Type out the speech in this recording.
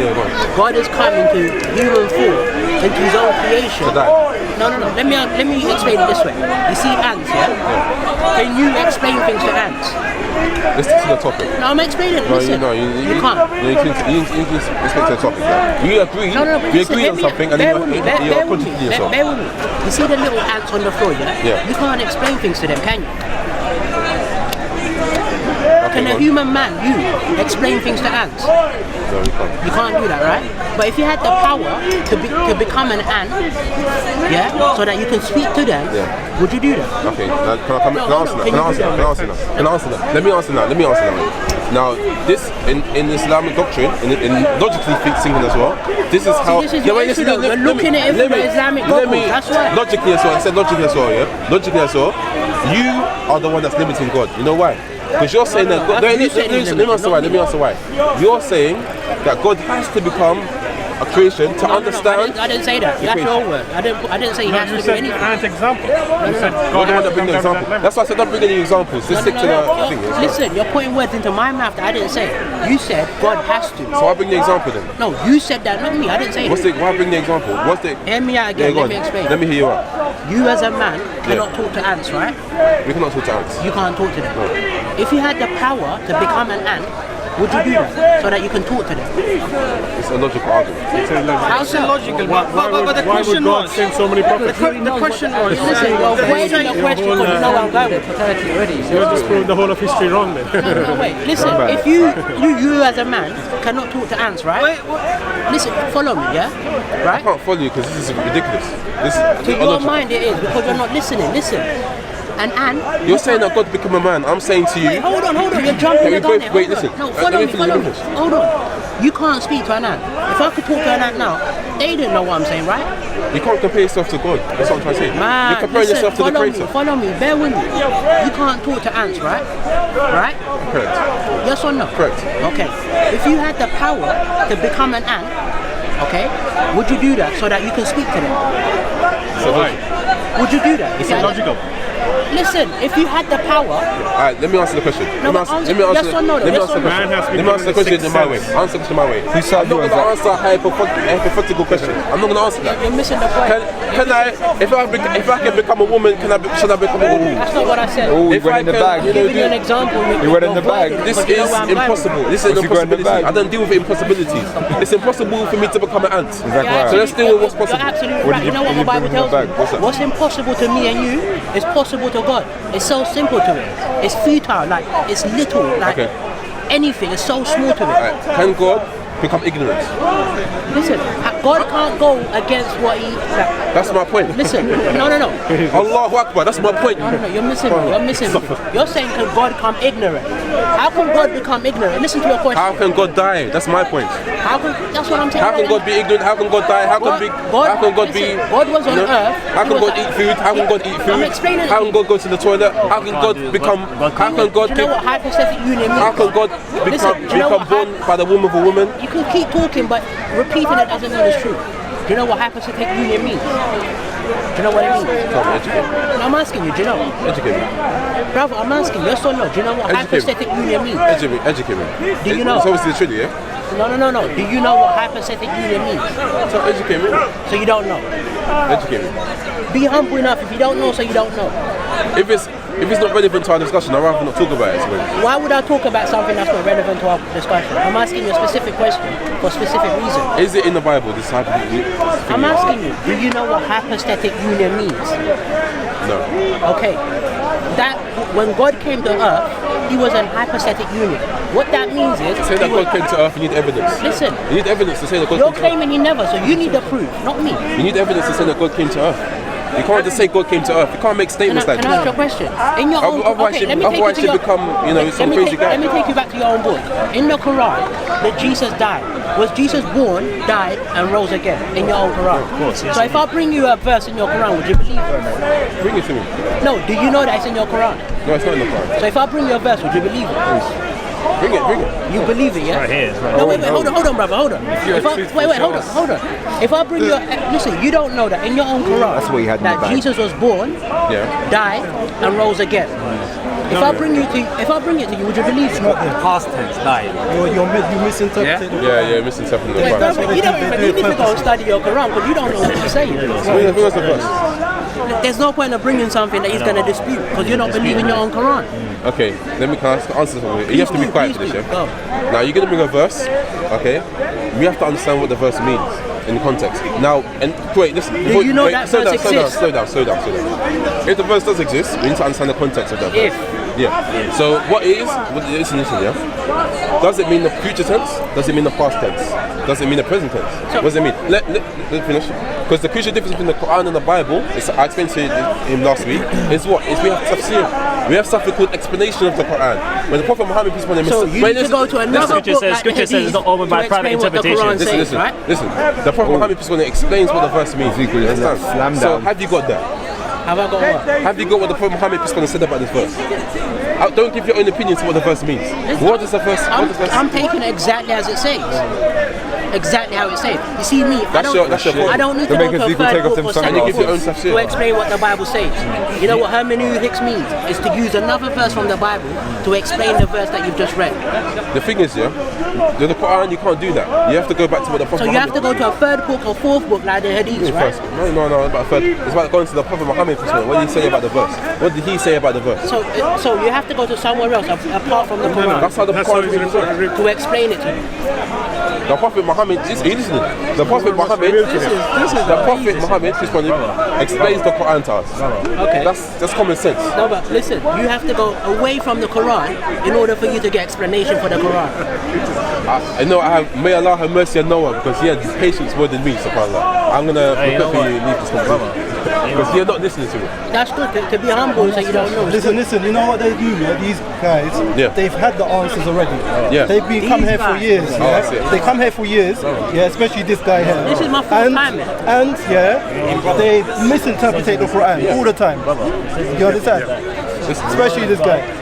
Yeah, go on. God has come into human form, into his own creation. To die. No. Let me explain it this way. You see ants, yeah? Can you explain things to ants? Let's stick to the topic. No, I'm explaining. Listen, you can't. No, you can stick to the topic. Yeah? You agree. But You listen, agree on something, and bear then with me, you're contradicting yourself. bear with me. You see the little ants on the floor, yeah? Yeah. You can't explain things to them, can you? Okay, Can a human man, you, explain things to ants? No, you can't. You can't do that, right? But if you had the power to become an ant, yeah, so that you can speak to them, would you do that? Okay, now, can I answer that? Let me answer that. Now, this in Islamic doctrine, in logically thinking as well, this is how. See, this is your issue, though. You're looking at it from the Islamic goggles, that's why. Logically as well. I said logically as well. Yeah, logically as well. You are the one that's limiting God. You know why? Because you're saying that. Let me answer why. You're saying that God has to become a creation to understand. I didn't say that. That's your word. I didn't say he has to do anything. Ant example. You said God don't want to bring the example. That's why I said don't bring any examples. Just stick to the thing. Listen, you're putting words into my mouth that I didn't say. You said God has to. So why bring the example then? No, you said that, not me. I didn't say that. Why bring the example? Hear me out again. Let me explain. Let me hear you out. You as a man cannot talk to ants, right? We cannot talk to ants. You can't talk to them. If you had the power to become an ant, would you do that so that you can talk to them? It's a logical argument. How's it logical? But the Why would question God was. send so many prophets? The question was. Listen, you're avoiding the question because you know I'm going with paternity already. You just proved the whole of history wrong then. No, wait. Listen, if you as a man cannot talk to ants, right? Listen, follow me, yeah? I Right? can't follow you because this is ridiculous. This is To your mind it is because you're not listening. Listen. An ant. You're saying that God became a man. I'm saying to you. Wait, hold on. You're jumping the gun there. Wait, Hold on. listen. No, follow me. Hold on. You can't speak to an ant. If I could talk to an ant now, they didn't know what I'm saying, right? You can't compare yourself to God. That's what I'm trying to say. Man, You're comparing yourself to the Creator. Follow me. Bear with me. You can't talk to ants, right? Right? Correct. Yes or no? Correct. Okay. If you had the power to become an ant, okay, would you do that so that you can speak to them? So why? Would you do that? It's illogical. Listen, if you had the power. Alright, let me answer the question. No, but answer yes or no. Let me Yes answer or the no. question. Let me answer the question in my way. Answer the question my way. I'm not going to answer a hypothetical question. I'm not going to answer that. You're missing the point. Can I, if I can become a woman, should I become a woman? That's not what I said. Oh, he If went I in the can, bag. I'm giving you an example. He went in the bag. This is impossible. This is an What's he got in the impossibility. bag? I don't deal with impossibilities. It's impossible for me to become an ant. Exactly right. So let's deal with what's possible. You're absolutely What right. did You know what you the Bible bring in the tells bag? me? What's that? What's impossible to me and you is possible to God. It's so simple to it. It's futile. Like it's little. Like Okay. anything. It's so small to it. Right. Can God become ignorant? Listen, God can't go against what he. That's my point. Listen, no. Allahu Akbar, that's my point. No, you're missing me. You're missing me. You're saying can God become ignorant? How can God become ignorant? Listen to your question. How can God die? That's my point. How can? That's what I'm saying. How can God be ignorant? How can God die? How can God be? God was on earth. How can God eat food? How can God eat food? I'm explaining. How can God go to the toilet? How can God become? How can God? Do you know what hypostatic union means? How can God become born by the womb of a woman? You can keep talking, but repeating it doesn't mean it's true. Do you know what hypostatic union means? Do you know what it means? Tell me, educate me. No, I'm asking you, do you know? Educate me. Brother, I'm asking, yes or no? Do you know what hypostatic union means? Educate me. Do you know? It's obviously the truth, yeah? No. Do you know what hypostatic union means? So educate me. So you don't know. Educate me. Be humble enough if you don't know, so you don't know. If it's not relevant to our discussion, I'd rather not talk about it. Why would I talk about something that's not relevant to our discussion? I'm asking you a specific question for a specific reason. Is it in the Bible, this hypothetical? I'm asking you, do you know what hypostatic union means? No. Okay. That when God came to earth, he was in hypostatic union. What that means is Say that God came to earth, you need evidence. Listen. You need evidence to say that God You're came to earth. claiming he never, so you need the proof, not me. You need evidence to say that God came to earth. You can't just say God came to earth. You can't make statements like Can I ask you a this. question? In your own, Otherwise, okay, let me take you otherwise to you your, become, some crazy guy. Let me take you back to your own book. In the Quran, that Jesus died. Was Jesus born, died, and rose again? In your own Quran. Of course, yes. So if I bring you a verse in your Quran, would you believe it? Bring it to me. No. Do you know that it's in your Quran? No, it's not in the Quran. So if I bring you a verse, would you believe it? Bring it. You believe it, yeah? Right here, it's right No, here. wait, hold on, brother, hold on. Hold on. If I bring you, listen, you don't know that in your own Quran That's what he had in the that bag. Jesus was born, Yeah. died, and rose again. If I bring it to you, would you believe it? Past tense, died. You misinterpreted. Yeah, misinterpreting the Wait, Quran. no, you don't even need to go and study your Quran because you don't know what you're saying. Who was the verse? There's no point of bringing something that he's going to dispute because you don't believe in your own Quran. Okay, let me answer something. You have to be quiet for this, yeah? Go. Now, you're going to bring a verse, okay? We have to understand what the verse means in context. Now, and wait, listen. Do you know that verse exists? Slow down. If the verse does exist, we need to understand the context of that verse. Yeah. So, what is, listen, yeah? Does it mean the future tense? Does it mean the past tense? Does it mean the present tense? What does it mean? Let finish. Because the crucial difference between the Quran and the Bible, I explained to him last week, is what? Is we have tafsir. We have something called explanation of the Quran. When the Prophet Muhammad, peace upon him, So you need to go to another book like Scripture says it's not over by private interpretation. Listen. The Prophet Muhammad, peace upon him, explains what the verse means. Understand? So have you got that? Have I got what? Have you got what the Prophet Muhammad peace upon him said about this verse? Don't give your own opinion to what the verse means. What does the verse? I'm taking it exactly as it says. Exactly how it says. You see me, I don't need to go to a third book or second book to explain what the Bible says. You know what hermeneutics means? Is to use another verse from the Bible to explain the verse that you've just read. The thing is, with the Quran you can't do that. You have to go back to what the Prophet So you have to go to a third book or fourth book like the Hadiths, right? No, about third. It's about going to the Prophet Muhammad. What did he say about the verse? What did he say about the verse? So you have to go to somewhere else apart from the Quran. That's how the Quran is written. To explain it to you. The Prophet Muhammad, are you listening? The Prophet Muhammad, explains the Quran to us. Okay. That's common sense. No, but listen, you have to go away from the Quran in order for you to get explanation for the Quran. I know may Allah have mercy on Noah because he had patience more than me, subhanAllah. I'm going to quickly leave this conversation. Because you're not listening to me. That's good, to be humble and say you don't know. Listen, you know what they do, yeah? These guys, they've had the answers already. Yeah. They've been come here for years. That's it. They come here for years, especially this guy here. This is my first time, man. And they misinterpret the Quran all the time. You understand? Especially this guy.